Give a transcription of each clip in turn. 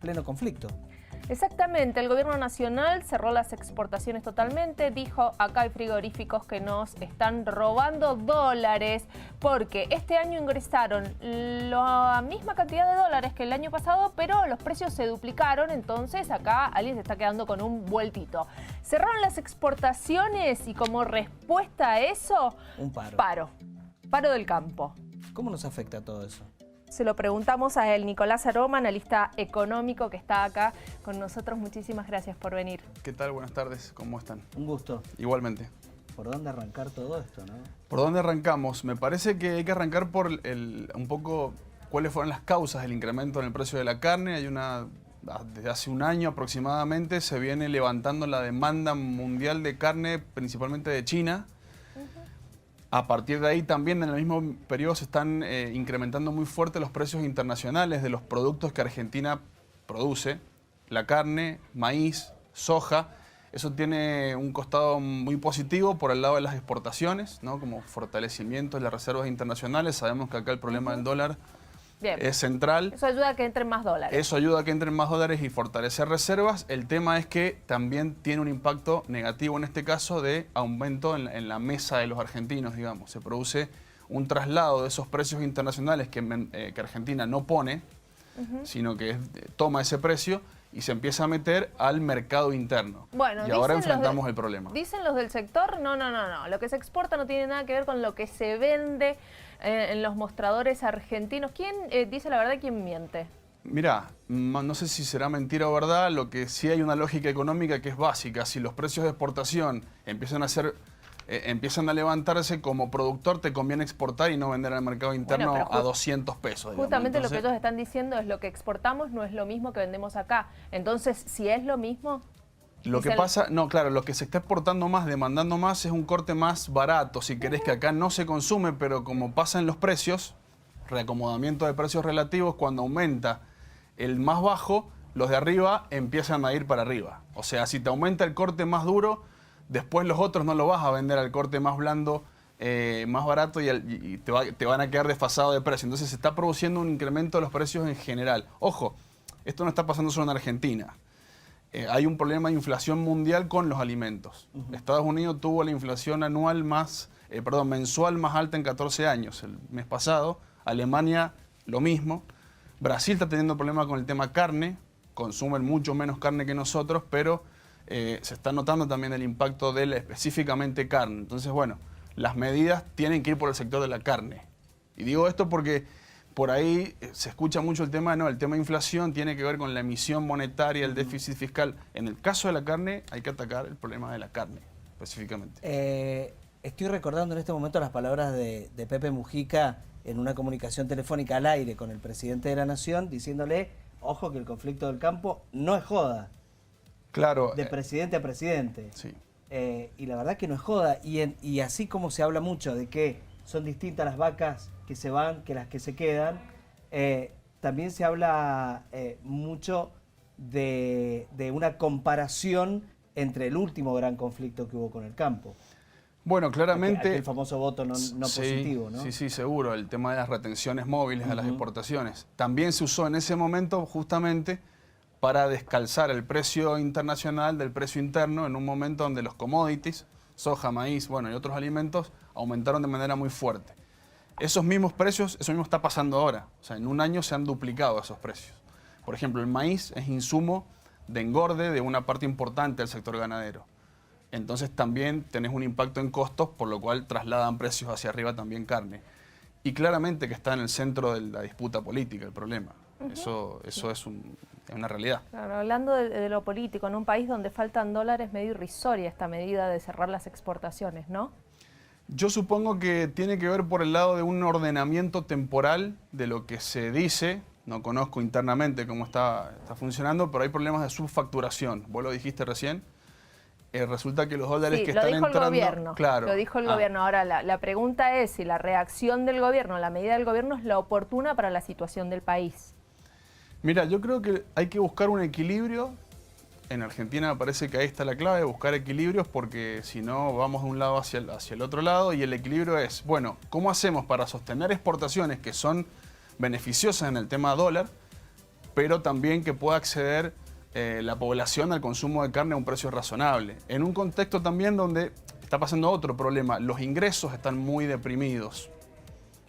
pleno conflicto. Exactamente, el gobierno nacional cerró las exportaciones totalmente, dijo acá hay frigoríficos que nos están robando dólares porque este año ingresaron la misma cantidad de dólares que el año pasado, pero los precios se duplicaron, entonces acá alguien se está quedando con un vueltito. Cerraron las exportaciones y como respuesta a eso, Un paro. Paro del campo. ¿Cómo nos afecta todo eso? Se lo preguntamos a él, Nicolás Aroma, analista económico que está acá con nosotros. Muchísimas gracias por venir. ¿Qué tal? Buenas tardes, ¿cómo están? Un gusto. Igualmente. ¿Por dónde arrancar todo esto, no? ¿Por dónde arrancamos? Me parece que hay que arrancar por un poco cuáles fueron las causas del incremento en el precio de la carne. Desde hace un año aproximadamente se viene levantando la demanda mundial de carne, principalmente de China. A partir de ahí también en el mismo periodo se están incrementando muy fuerte los precios internacionales de los productos que Argentina produce. La carne, maíz, soja. Eso tiene un costado muy positivo por el lado de las exportaciones, ¿no? Como fortalecimiento de las reservas internacionales. Sabemos que acá el problema del dólar es central. Eso ayuda a que entren más dólares. Eso ayuda a que entren más dólares y fortalecer reservas. El tema es que también tiene un impacto negativo en este caso de aumento en la mesa de los argentinos, digamos. Se produce un traslado de esos precios internacionales que Argentina no pone, sino que toma ese precio y se empieza a meter al mercado interno. Bueno, y ahora enfrentamos el problema. Dicen los del sector, no. Lo que se exporta no tiene nada que ver con lo que se vende en los mostradores argentinos. ¿Quién dice la verdad y quién miente? Mirá, no sé si será mentira o verdad, lo que sí hay una lógica económica que es básica. Si los precios de exportación empiezan a levantarse, como productor te conviene exportar y no vender al mercado interno a 200 pesos. Digamos. Justamente Entonces, lo que ellos están diciendo es lo que exportamos no es lo mismo que vendemos acá. Entonces, si es lo mismo... Lo que pasa, no, claro, lo que se está exportando más, demandando más, es un corte más barato, si querés, que acá no se consume, pero como pasa en los precios, reacomodamiento de precios relativos, cuando aumenta el más bajo, los de arriba empiezan a ir para arriba. O sea, si te aumenta el corte más duro, después los otros no lo vas a vender al corte más blando, más barato y te van a quedar desfasados de precio. Entonces se está produciendo un incremento de los precios en general. Ojo, esto no está pasando solo en Argentina. Hay un problema de inflación mundial con los alimentos. Estados Unidos tuvo la inflación mensual más alta en 14 años, el mes pasado. Alemania, lo mismo. Brasil está teniendo problemas con el tema carne, consumen mucho menos carne que nosotros, pero se está notando también el impacto de específicamente carne. Entonces, bueno, las medidas tienen que ir por el sector de la carne. Y digo esto porque por ahí se escucha mucho el tema de inflación, tiene que ver con la emisión monetaria, el déficit fiscal. En el caso de la carne, hay que atacar el problema de la carne, específicamente. Estoy recordando en este momento las palabras de Pepe Mujica en una comunicación telefónica al aire con el presidente de la Nación, diciéndole, ojo que el conflicto del campo no es joda. Claro. De presidente a presidente. Sí. Y la verdad que no es joda. Y así como se habla mucho de que son distintas las vacas que se van que las que se quedan, también se habla mucho de una comparación entre el último gran conflicto que hubo con el campo. Bueno, claramente... El famoso voto no positivo, ¿no? Sí, seguro. El tema de las retenciones móviles a las exportaciones. También se usó en ese momento justamente para descalzar el precio internacional del precio interno en un momento donde los commodities, soja, maíz, y otros alimentos, aumentaron de manera muy fuerte. Esos mismos precios, eso mismo está pasando ahora. O sea, en un año se han duplicado esos precios. Por ejemplo, el maíz es insumo de engorde de una parte importante del sector ganadero. Entonces también tenés un impacto en costos, por lo cual trasladan precios hacia arriba también carne. Y claramente que está en el centro de la disputa política el problema. Eso es una realidad. Claro, hablando de lo político, en un país donde faltan dólares, medio irrisoria esta medida de cerrar las exportaciones, ¿no? Yo supongo que tiene que ver por el lado de un ordenamiento temporal de lo que se dice. No conozco internamente cómo está funcionando, pero hay problemas de subfacturación. Vos lo dijiste recién. Resulta que los dólares que están entrando... Lo dijo el gobierno. Claro. Lo dijo el gobierno. Ahora, la pregunta es si la reacción del gobierno, la medida del gobierno es la oportuna para la situación del país. Mira, yo creo que hay que buscar un equilibrio. En Argentina me parece que ahí está la clave, buscar equilibrios, porque si no vamos de un lado hacia el otro lado, y el equilibrio es, bueno, ¿cómo hacemos para sostener exportaciones que son beneficiosas en el tema dólar, pero también que pueda acceder la población al consumo de carne a un precio razonable. En un contexto también donde está pasando otro problema, los ingresos están muy deprimidos,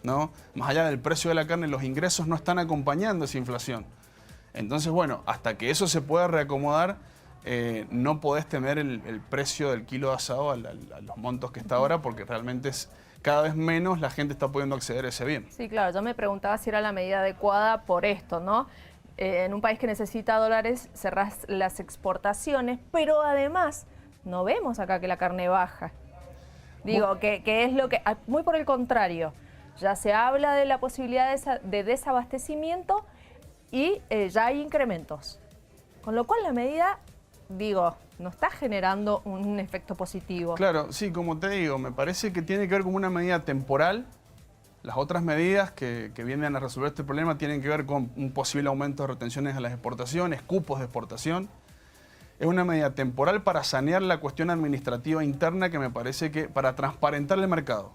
¿no? Más allá del precio de la carne, los ingresos no están acompañando esa inflación. Entonces, bueno, hasta que eso se pueda reacomodar, no podés tener el precio del kilo de asado a los montos que está ahora, porque realmente es cada vez menos la gente está pudiendo acceder a ese bien. Sí, claro, yo me preguntaba si era la medida adecuada por esto, ¿no? En un país que necesita dólares, cerrás las exportaciones, pero además no vemos acá que la carne baja. Digo, que es lo que... Muy por el contrario, ya se habla de la posibilidad de desabastecimiento y ya hay incrementos. Con lo cual la medida, digo, no está generando un efecto positivo. Claro, sí, como te digo, me parece que tiene que ver con una medida temporal. Las otras medidas que vienen a resolver este problema tienen que ver con un posible aumento de retenciones a las exportaciones, cupos de exportación. Es una medida temporal para sanear la cuestión administrativa interna que me parece que para transparentar el mercado.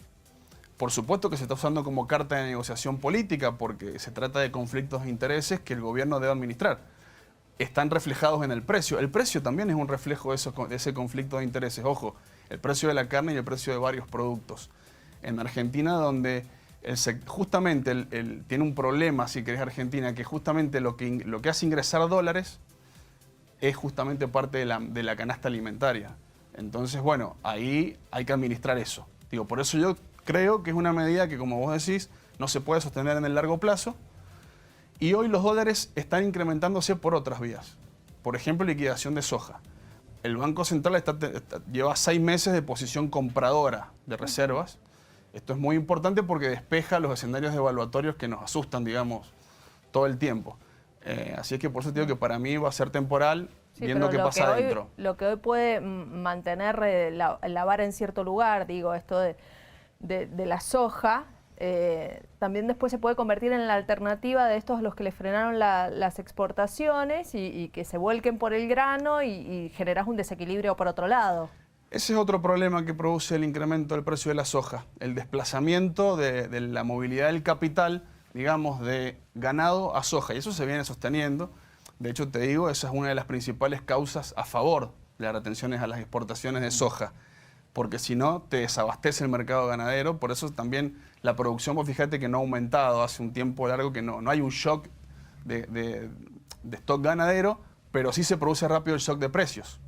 Por supuesto que se está usando como carta de negociación política porque se trata de conflictos de intereses que el gobierno debe administrar. Están reflejados en el precio. El precio también es un reflejo de ese conflicto de intereses. Ojo, el precio de la carne y el precio de varios productos. En Argentina, donde justamente tiene un problema, si querés, Argentina, que justamente lo que hace ingresar dólares es justamente parte de la canasta alimentaria. Entonces, bueno, ahí hay que administrar eso. Digo, por eso yo creo que es una medida que, como vos decís, no se puede sostener en el largo plazo. Y hoy los dólares están incrementándose por otras vías. Por ejemplo, liquidación de soja. El Banco Central lleva 6 meses de posición compradora de reservas. Esto es muy importante porque despeja los escenarios devaluatorios que nos asustan, digamos, todo el tiempo. Así es que por eso digo que para mí va a ser temporal, sí, viendo qué pasa adentro. Lo que hoy puede mantener la vara en cierto lugar, digo, esto de la soja, también después se puede convertir en la alternativa de estos a los que le frenaron las exportaciones y que se vuelquen por el grano y generas un desequilibrio por otro lado. Ese es otro problema que produce el incremento del precio de la soja, el desplazamiento de la movilidad del capital, digamos, de ganado a soja, y eso se viene sosteniendo. De hecho, te digo, esa es una de las principales causas a favor de las retenciones a las exportaciones de soja, porque si no, te desabastece el mercado ganadero. Por eso también la producción, vos fíjate que no ha aumentado hace un tiempo largo, que no hay un shock de stock ganadero, pero sí se produce rápido el shock de precios.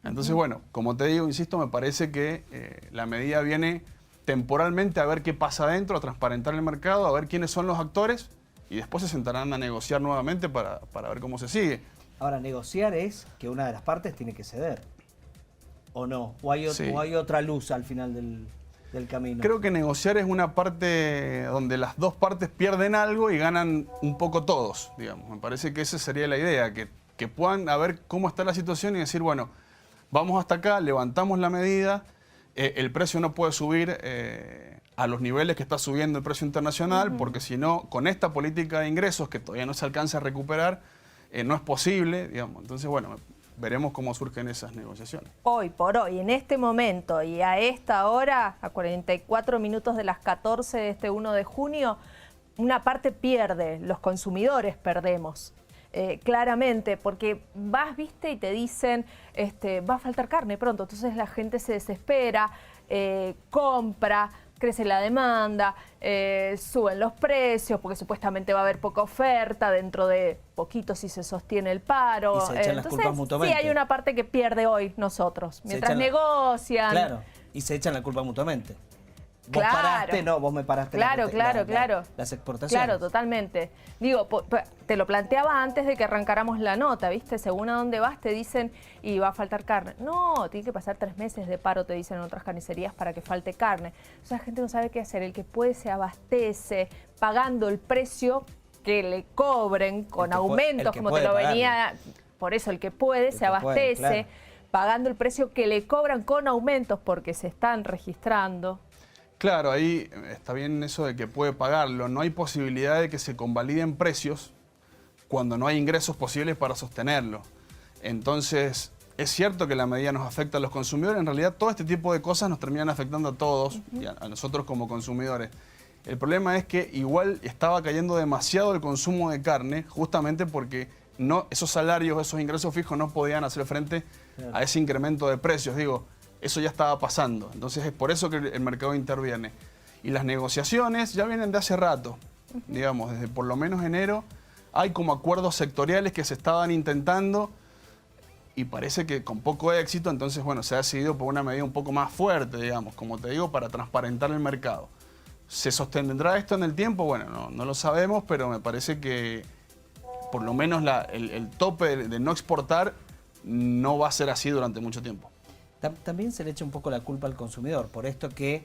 Entonces, bueno, como te digo, insisto, me parece que la medida viene temporalmente a ver qué pasa adentro, a transparentar el mercado, a ver quiénes son los actores y después se sentarán a negociar nuevamente para ver cómo se sigue. Ahora, negociar es que una de las partes tiene que ceder, ¿o no? ¿O hay otra luz al final del camino? Creo que negociar es una parte donde las dos partes pierden algo y ganan un poco todos, digamos. Me parece que esa sería la idea, que puedan ver cómo está la situación y decir, bueno, vamos hasta acá, levantamos la medida, el precio no puede subir a los niveles que está subiendo el precio internacional, porque si no, con esta política de ingresos que todavía no se alcanza a recuperar, no es posible, digamos. Entonces, bueno, veremos cómo surgen esas negociaciones. Hoy por hoy, en este momento y a esta hora, a 44 minutos de las 14 de este 1 de junio, una parte pierde, los consumidores perdemos. Claramente, porque vas, viste, y te dicen, va a faltar carne pronto, entonces la gente se desespera, compra, crece la demanda, suben los precios porque supuestamente va a haber poca oferta, dentro de poquito si se sostiene el paro. Y se echan las culpas mutuamente. Sí, hay una parte que pierde hoy nosotros, mientras negocian. Claro, y se echan la culpa mutuamente. Vos Claro. paraste, no, vos me paraste Claro. las exportaciones. Claro, totalmente. Digo, te lo planteaba antes de que arrancáramos la nota, ¿viste? Según a dónde vas te dicen, y va a faltar carne. No, tiene que pasar 3 meses de paro, te dicen en otras carnicerías, para que falte carne. O sea, la gente no sabe qué hacer. El que puede se abastece pagando el precio que le cobren con aumentos, como te lo venía... Por eso, el que puede se abastece pagando el precio que le cobran con aumentos porque se están registrando. Claro, ahí está bien eso de que puede pagarlo. No hay posibilidad de que se convaliden precios cuando no hay ingresos posibles para sostenerlo. Entonces, es cierto que la medida nos afecta a los consumidores. En realidad, todo este tipo de cosas nos terminan afectando a todos, y a nosotros como consumidores. El problema es que igual estaba cayendo demasiado el consumo de carne, justamente porque esos salarios, esos ingresos fijos no podían hacer frente a ese incremento de precios. Digo, eso ya estaba pasando. Entonces es por eso que el mercado interviene. Y las negociaciones ya vienen de hace rato, digamos, desde por lo menos enero. Hay como acuerdos sectoriales que se estaban intentando y parece que con poco éxito. Entonces, bueno, se ha decidido por una medida un poco más fuerte, digamos, como te digo, para transparentar el mercado. ¿Se sostendrá esto en el tiempo? Bueno, no lo sabemos, pero me parece que por lo menos el tope de no exportar no va a ser así durante mucho tiempo. También se le echa un poco la culpa al consumidor, por esto que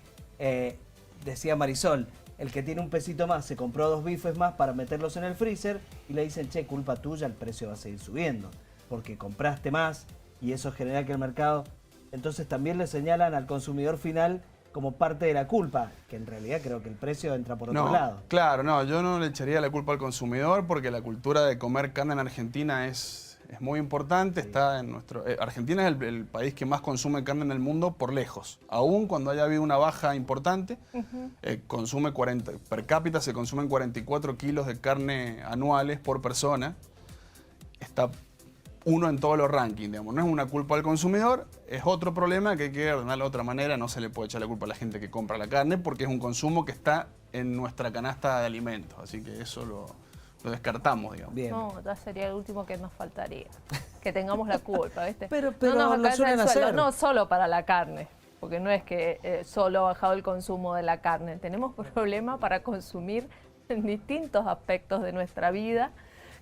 decía Marisol, el que tiene un pesito más se compró 2 bifes más para meterlos en el freezer y le dicen, che, culpa tuya, el precio va a seguir subiendo, porque compraste más y eso genera que el mercado... Entonces también le señalan al consumidor final como parte de la culpa, que en realidad creo que el precio entra por otro lado. Claro, no, yo no le echaría la culpa al consumidor porque la cultura de comer carne en Argentina es muy importante. Sí. Está en Argentina es el país que más consume carne en el mundo por lejos. Aún cuando haya habido una baja importante, per cápita se consumen 44 kilos de carne anuales por persona. Está uno en todos los rankings, digamos. No es una culpa al consumidor, es otro problema que hay que ordenar de otra manera. No se le puede echar la culpa a la gente que compra la carne porque es un consumo que está en nuestra canasta de alimentos. Así que eso lo descartamos, digamos. Bien. No, ya sería el último que nos faltaría. Que tengamos la culpa, ¿viste? Pero no lo suelen hacer. No solo para la carne, porque no es que solo ha bajado el consumo de la carne. Tenemos problema para consumir en distintos aspectos de nuestra vida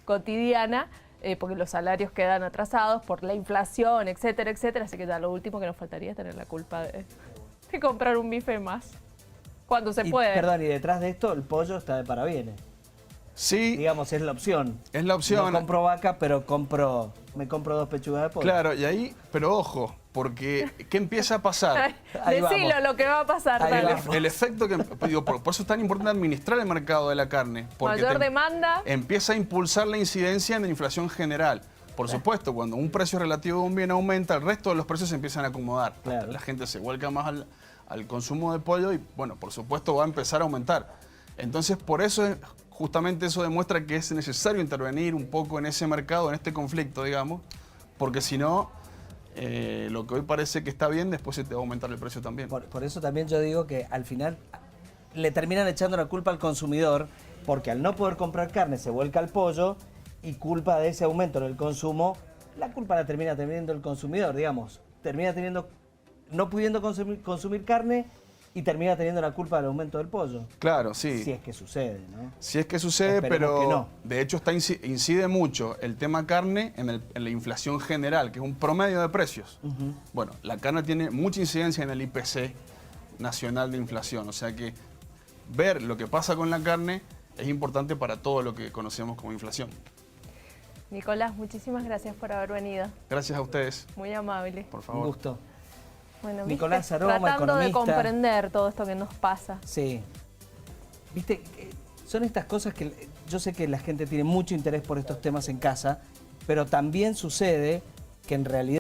cotidiana, porque los salarios quedan atrasados por la inflación, etcétera, etcétera. Así que ya lo último que nos faltaría es tener la culpa de comprar un bife más, cuando se puede. Perdón, y detrás de esto el pollo está de parabienes. Sí. Digamos, es la opción. Es la opción. No compro vaca, pero me compro 2 pechugas de pollo. Claro, y ahí, pero ojo, porque ¿qué empieza a pasar? Decilo lo que va a pasar. El efecto que... Digo, por eso es tan importante administrar el mercado de la carne. Porque mayor demanda. Empieza a impulsar la incidencia en la inflación general. Por supuesto, cuando un precio relativo de un bien aumenta, el resto de los precios se empiezan a acomodar. Claro. La gente se vuelca más al consumo de pollo y, bueno, por supuesto va a empezar a aumentar. Entonces, por eso justamente eso demuestra que es necesario intervenir un poco en ese mercado, en este conflicto, digamos, porque si no, lo que hoy parece que está bien, después se te va a aumentar el precio también. Por eso también yo digo que al final le terminan echando la culpa al consumidor, porque al no poder comprar carne se vuelca al pollo y culpa de ese aumento en el consumo, la culpa la termina teniendo el consumidor, digamos. Termina no pudiendo consumir carne y termina teniendo la culpa del aumento del pollo. Claro, sí. Si es que sucede, ¿no? Si es que sucede, esperemos pero que no. De hecho incide mucho el tema carne en la inflación general, que es un promedio de precios. Bueno, la carne tiene mucha incidencia en el IPC nacional de inflación, o sea que ver lo que pasa con la carne es importante para todo lo que conocemos como inflación. Nicolás, muchísimas gracias por haber venido. Gracias a ustedes. Muy amable. Por favor. Un gusto. Bueno, Nicolás Aroma, tratando economista. de comprender todo esto que nos pasa. Sí. Viste, son estas cosas que yo sé que la gente tiene mucho interés por estos temas en casa, pero también sucede que en realidad